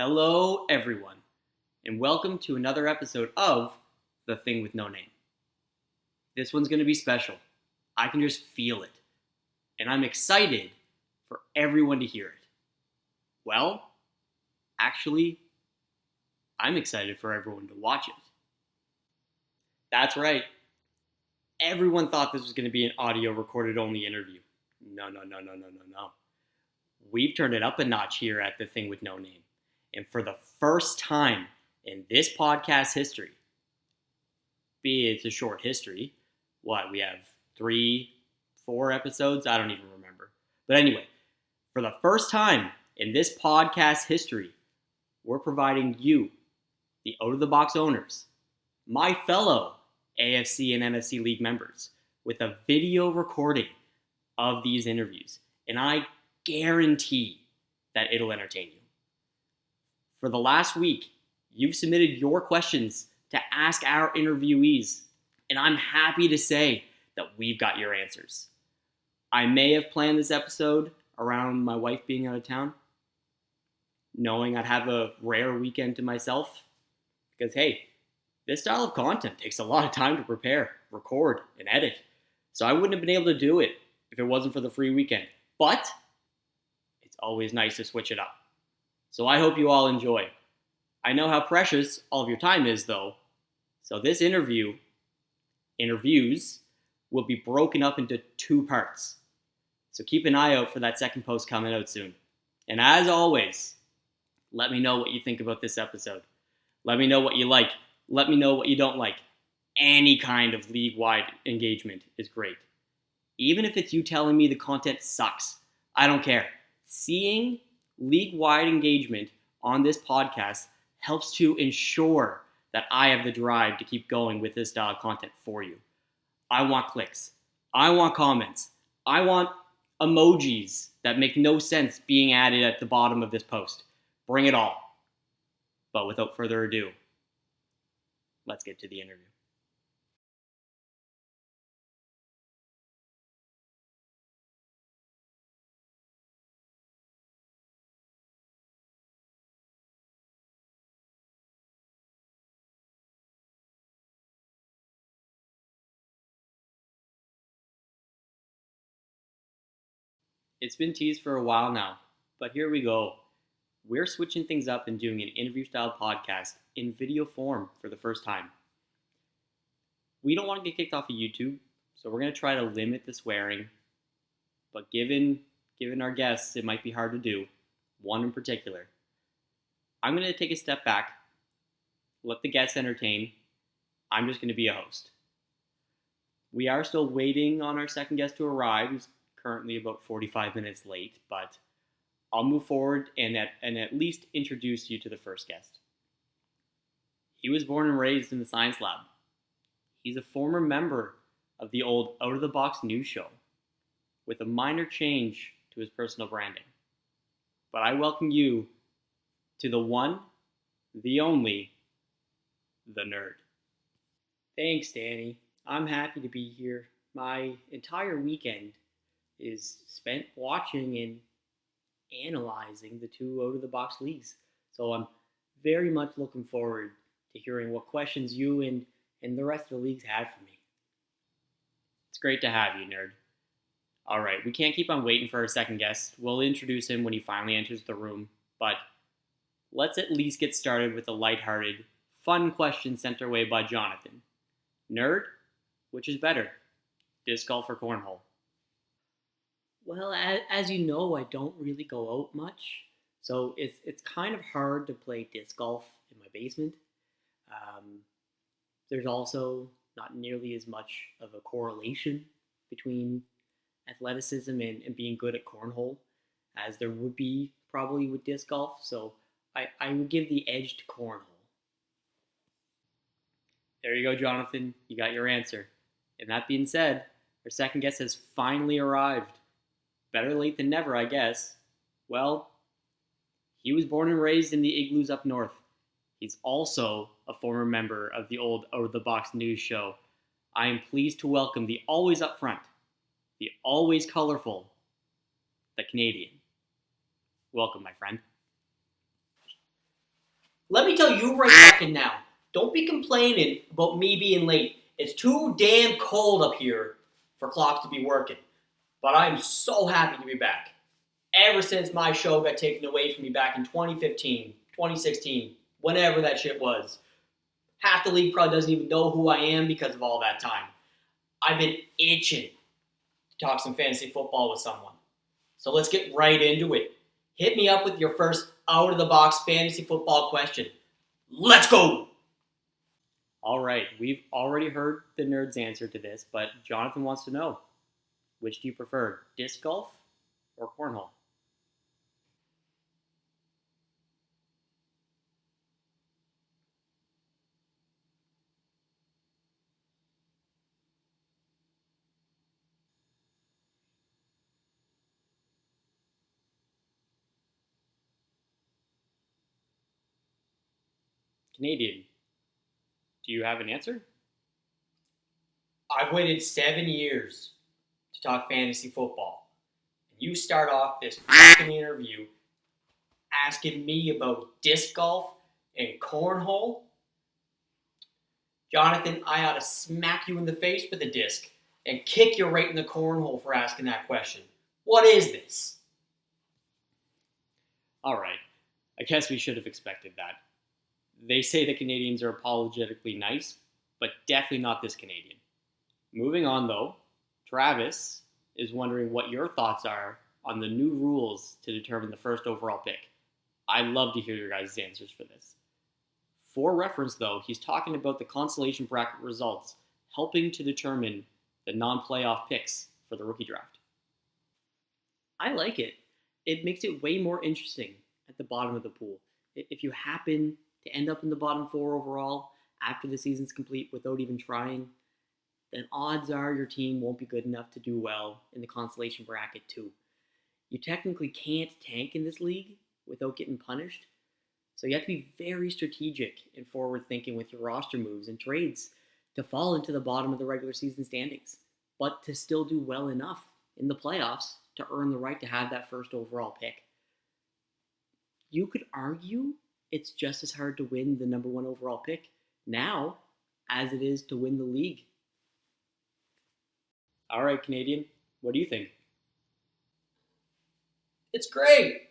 Hello, everyone, and welcome to another episode of The Thing with No Name. This one's going to be special. I can just feel it, and I'm excited for everyone to hear it. Well, actually, I'm excited for everyone to watch it. That's right. Everyone thought this was going to be an audio recorded only interview. No. We've turned it up a notch here at The Thing with No Name. And for the first time in this podcast history, be it's a short history, we have 3-4 episodes? I don't even remember. But anyway, for the first time in this podcast history, we're providing you, the Out of the Box owners, my fellow AFC and NFC League members, with a video recording of these interviews. And I guarantee that it'll entertain you. For the last week, you've submitted your questions to ask our interviewees, and I'm happy to say that we've got your answers. I may have planned this episode around my wife being out of town, knowing I'd have a rare weekend to myself, because hey, this style of content takes a lot of time to prepare, record, and edit, so I wouldn't have been able to do it if it wasn't for the free weekend. But it's always nice to switch it up. So I hope you all enjoy. I know how precious all of your time is, though. So this interviews, will be broken up into 2 parts. So keep an eye out for that second post coming out soon. And as always, let me know what you think about this episode. Let me know what you like. Let me know what you don't like. Any kind of league-wide engagement is great. Even if it's you telling me the content sucks, I don't care. Seeing league-wide engagement on this podcast helps to ensure that I have the drive to keep going with this style of content for you. I want clicks. I want comments. I want emojis that make no sense being added at the bottom of this post. Bring it all. But without further ado, let's get to the interview. It's been teased for a while now, but here we go. We're switching things up and doing an interview-style podcast in video form for the first time. We don't want to get kicked off of YouTube, so we're going to try to limit the swearing. But given our guests, it might be hard to do. One in particular. I'm going to take a step back, let the guests entertain. I'm just going to be a host. We are still waiting on our second guest to arrive. He's currently about 45 minutes late, but I'll move forward and at least introduce you to the first guest. He was born and raised in the Science Lab. He's a former member of the old Out of the Box news show, with a minor change to his personal branding. But I welcome you to the one, the only, the nerd. Thanks, Danny. I'm happy to be here. My entire weekend is spent watching and analyzing the 2 Out of the Box leagues. So I'm very much looking forward to hearing what questions you and the rest of the leagues had for me. It's great to have you, nerd. All right, we can't keep on waiting for our second guest. We'll introduce him when he finally enters the room, but let's at least get started with a lighthearted, fun question sent our way by Jonathan. Nerd, which is better, disc golf or cornhole? Well, as you know, I don't really go out much, so it's kind of hard to play disc golf in my basement. There's also not nearly as much of a correlation between athleticism and being good at cornhole as there would be probably with disc golf, so I would give the edge to cornhole. There you go, Jonathan. You got your answer. And that being said, our second guest has finally arrived. Better late than never, I guess. Well, he was born and raised in the igloos up north. He's also a former member of the old Out of the Box news show. I am pleased to welcome the always up front, the always colorful, the Canadian. Welcome, my friend. Let me tell you right fucking now. Don't be complaining about me being late. It's too damn cold up here for clocks to be working. But I'm so happy to be back. Ever since my show got taken away from me back in 2015, 2016, whenever that shit was. Half the league probably doesn't even know who I am because of all that time. I've been itching to talk some fantasy football with someone. So let's get right into it. Hit me up with your first out-of-the-box fantasy football question. Let's go! All right, we've already heard the nerd's answer to this, but Jonathan wants to know, which do you prefer, disc golf or cornhole? Canadian, do you have an answer? I've waited 7 years to talk fantasy football. And you start off this fucking interview asking me about disc golf and cornhole? Jonathan, I ought to smack you in the face with a disc and kick you right in the cornhole for asking that question. What is this? All right, I guess we should have expected that. They say the Canadians are apologetically nice, but definitely not this Canadian. Moving on though, Travis is wondering what your thoughts are on the new rules to determine the first overall pick. I'd love to hear your guys' answers for this. For reference though, he's talking about the consolation bracket results, helping to determine the non-playoff picks for the rookie draft. I like it. It makes it way more interesting at the bottom of the pool. If you happen to end up in the bottom four overall after the season's complete without even trying, then odds are your team won't be good enough to do well in the consolation bracket too. You technically can't tank in this league without getting punished, so you have to be very strategic and forward thinking with your roster moves and trades to fall into the bottom of the regular season standings, but to still do well enough in the playoffs to earn the right to have that first overall pick. You could argue it's just as hard to win the number one overall pick now as it is to win the league. All right, Canadian, what do you think? It's great.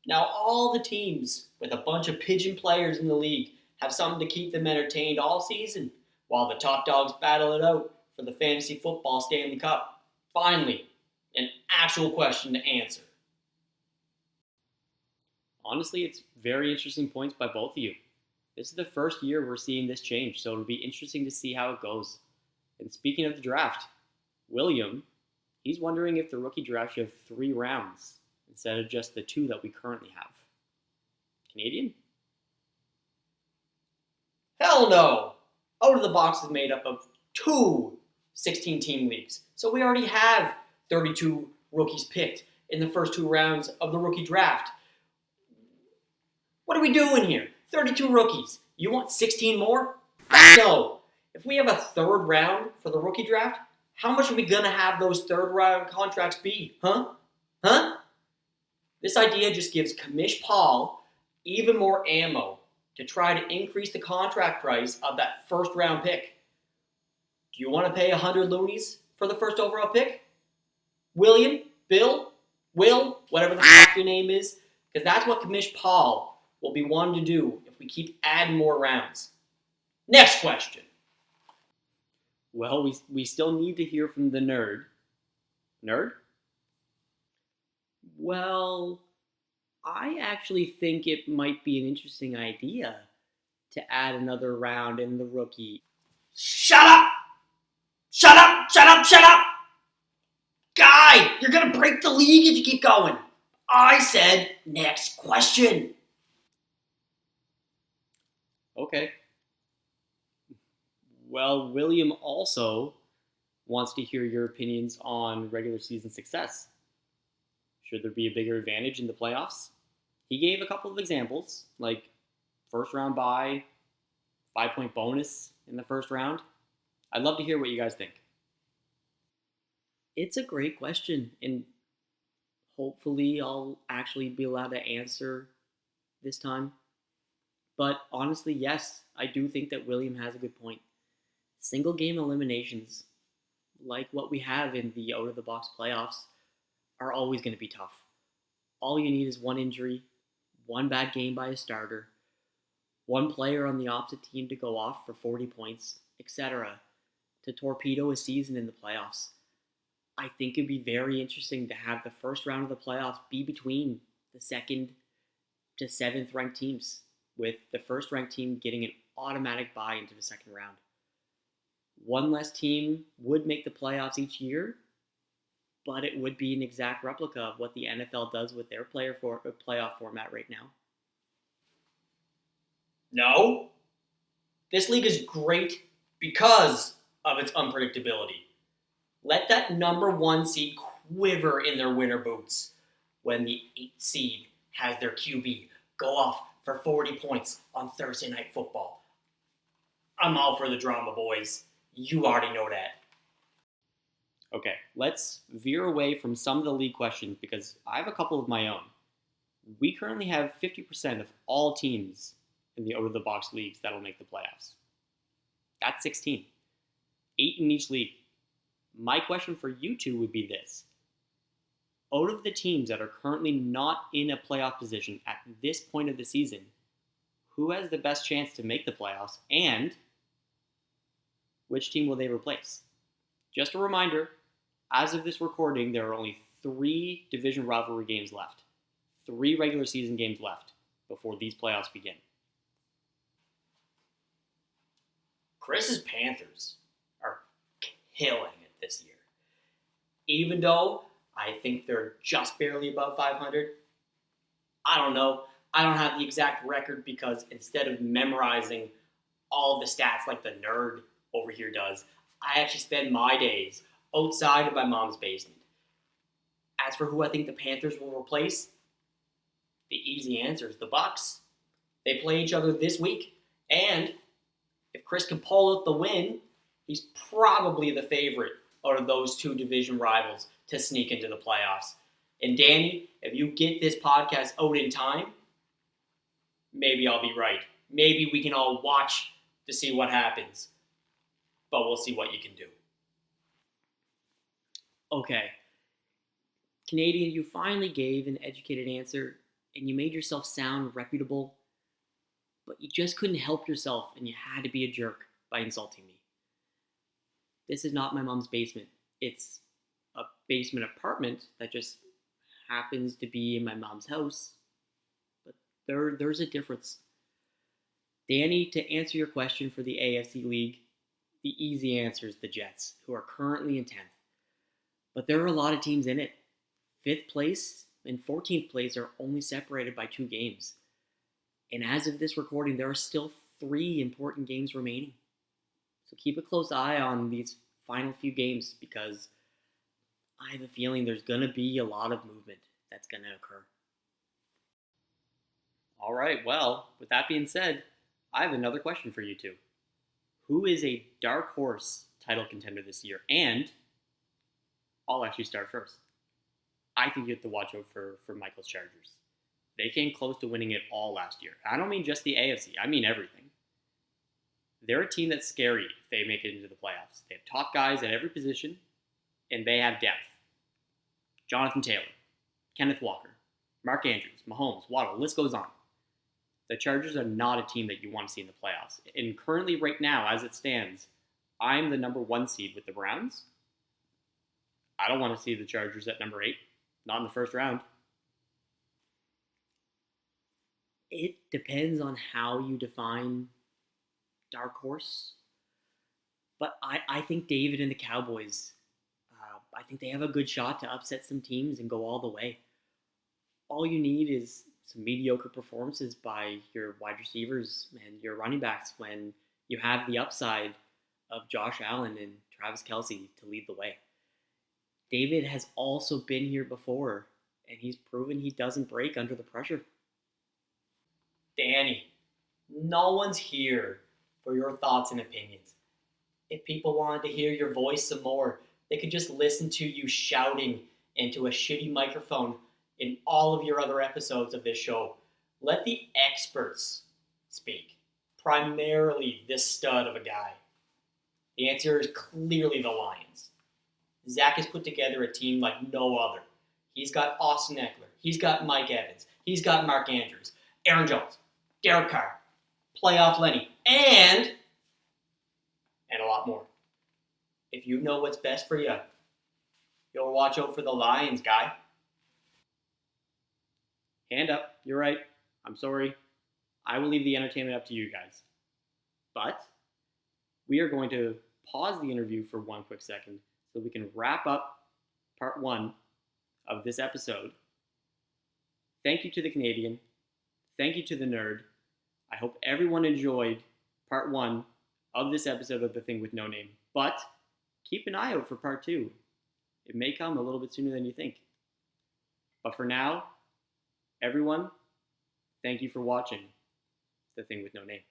Now all the teams with a bunch of pigeon players in the league have something to keep them entertained all season while the top dogs battle it out for the fantasy football Stanley Cup. Finally, an actual question to answer. Honestly, it's very interesting points by both of you. This is the first year we're seeing this change, so it'll be interesting to see how it goes. And speaking of the draft, William, he's wondering if the rookie draft should have 3 rounds instead of just the 2 that we currently have. Canadian? Hell no! Out of the Box is made up of 2 16-team leagues, so we already have 32 rookies picked in the first 2 rounds of the rookie draft. What are we doing here? 32 rookies. You want 16 more? No. If we have a 3rd round for the rookie draft, how much are we going to have those 3rd round contracts be? Huh? This idea just gives Commish Paul even more ammo to try to increase the contract price of that 1st round pick. Do you want to pay 100 loonies for the 1st overall pick? William? Bill? Will? Whatever the fuck your name is? Because that's what Commish Paul will be wanting to do if we keep adding more rounds. Next question. Well, we still need to hear from the nerd. Nerd? Well, I actually think it might be an interesting idea to add another round in the rookie. Shut up! Shut up! Shut up! Shut up! Guy, you're gonna break the league if you keep going. I said next question. Okay. Well, William also wants to hear your opinions on regular season success. Should there be a bigger advantage in the playoffs? He gave a couple of examples, like 1st round bye, 5-point bonus in the 1st round. I'd love to hear what you guys think. It's a great question, and hopefully I'll actually be allowed to answer this time. But honestly, yes, I do think that William has a good point. Single game eliminations, like what we have in the out of the box playoffs, are always going to be tough. All you need is one injury, one bad game by a starter, one player on the opposite team to go off for 40 points, etc., to torpedo a season in the playoffs. I think it'd be very interesting to have the first round of the playoffs be between the second to seventh ranked teams, with the first ranked team getting an automatic bye into the second round. One less team would make the playoffs each year, but it would be an exact replica of what the NFL does with their playoff format right now. No. This league is great because of its unpredictability. Let that number 1 seed quiver in their winter boots when the 8th seed has their QB go off for 40 points on Thursday Night Football. I'm all for the drama, boys. You already know that. Okay, let's veer away from some of the league questions because I have a couple of my own. We currently have 50% of all teams in the out-of-the-box leagues that'll make the playoffs. That's 16. 8 in each league. My question for you two would be this. Out of the teams that are currently not in a playoff position at this point of the season, who has the best chance to make the playoffs and which team will they replace? Just a reminder, as of this recording, there are only 3 division rivalry games left. 3 regular season games left before these playoffs begin. Chris's Panthers are killing it this year. Even though I think they're just barely above 500, I don't know. I don't have the exact record because instead of memorizing all the stats like the nerd over here does, I actually spend my days outside of my mom's basement. As for who I think the Panthers will replace, the easy answer is the Bucks. They play each other this week, and if Chris can pull out the win, he's probably the favorite out of those 2 division rivals to sneak into the playoffs. And Danny, if you get this podcast out in time, maybe I'll be right. Maybe we can all watch to see what happens. But we'll see what you can do. Okay. Canadian, you finally gave an educated answer and you made yourself sound reputable, but you just couldn't help yourself and you had to be a jerk by insulting me. This is not my mom's basement. It's a basement apartment that just happens to be in my mom's house, but there's a difference. Danny, to answer your question for the AFC League, the easy answer is the Jets, who are currently in 10th. But there are a lot of teams in it. 5th place and 14th place are only separated by 2 games. And as of this recording, there are still 3 important games remaining. So keep a close eye on these final few games because I have a feeling there's going to be a lot of movement that's going to occur. All right, well, with that being said, I have another question for you two. Who is a dark horse title contender this year? And I'll actually start first. I think you have to watch out for Michael's Chargers. They came close to winning it all last year. I don't mean just the AFC. I mean everything. They're a team that's scary if they make it into the playoffs. They have top guys at every position, and they have depth. Jonathan Taylor, Kenneth Walker, Mark Andrews, Mahomes, Waddle, the list goes on. The Chargers are not a team that you want to see in the playoffs. And currently, right now, as it stands, I'm the number 1 seed with the Browns. I don't want to see the Chargers at number 8. Not in the first round. It depends on how you define dark horse. But I think David and the Cowboys, I think they have a good shot to upset some teams and go all the way. All you need is some mediocre performances by your wide receivers and your running backs when you have the upside of Josh Allen and Travis Kelce to lead the way. David has also been here before, and he's proven he doesn't break under the pressure. Danny, no one's here for your thoughts and opinions. If people wanted to hear your voice some more, they could just listen to you shouting into a shitty microphone in all of your other episodes of this show. Let the experts speak? Primarily this stud of a guy. The answer is clearly the Lions. Zach has put together a team like no other. He's got Austin Eckler. He's got Mike Evans. He's got Mark Andrews, Aaron Jones, Derek Carr, Playoff Lenny, and a lot more. If you know what's best for you, you'll watch out for the Lions, guy. Hand up. You're right. I'm sorry. I will leave the entertainment up to you guys. But we are going to pause the interview for one quick second so we can wrap up part 1 of this episode. Thank you to the Canadian. Thank you to the nerd. I hope everyone enjoyed part 1 of this episode of The Thing with No Name. But keep an eye out for part 2. It may come a little bit sooner than you think. But for now, everyone, thank you for watching The Thing with No Name.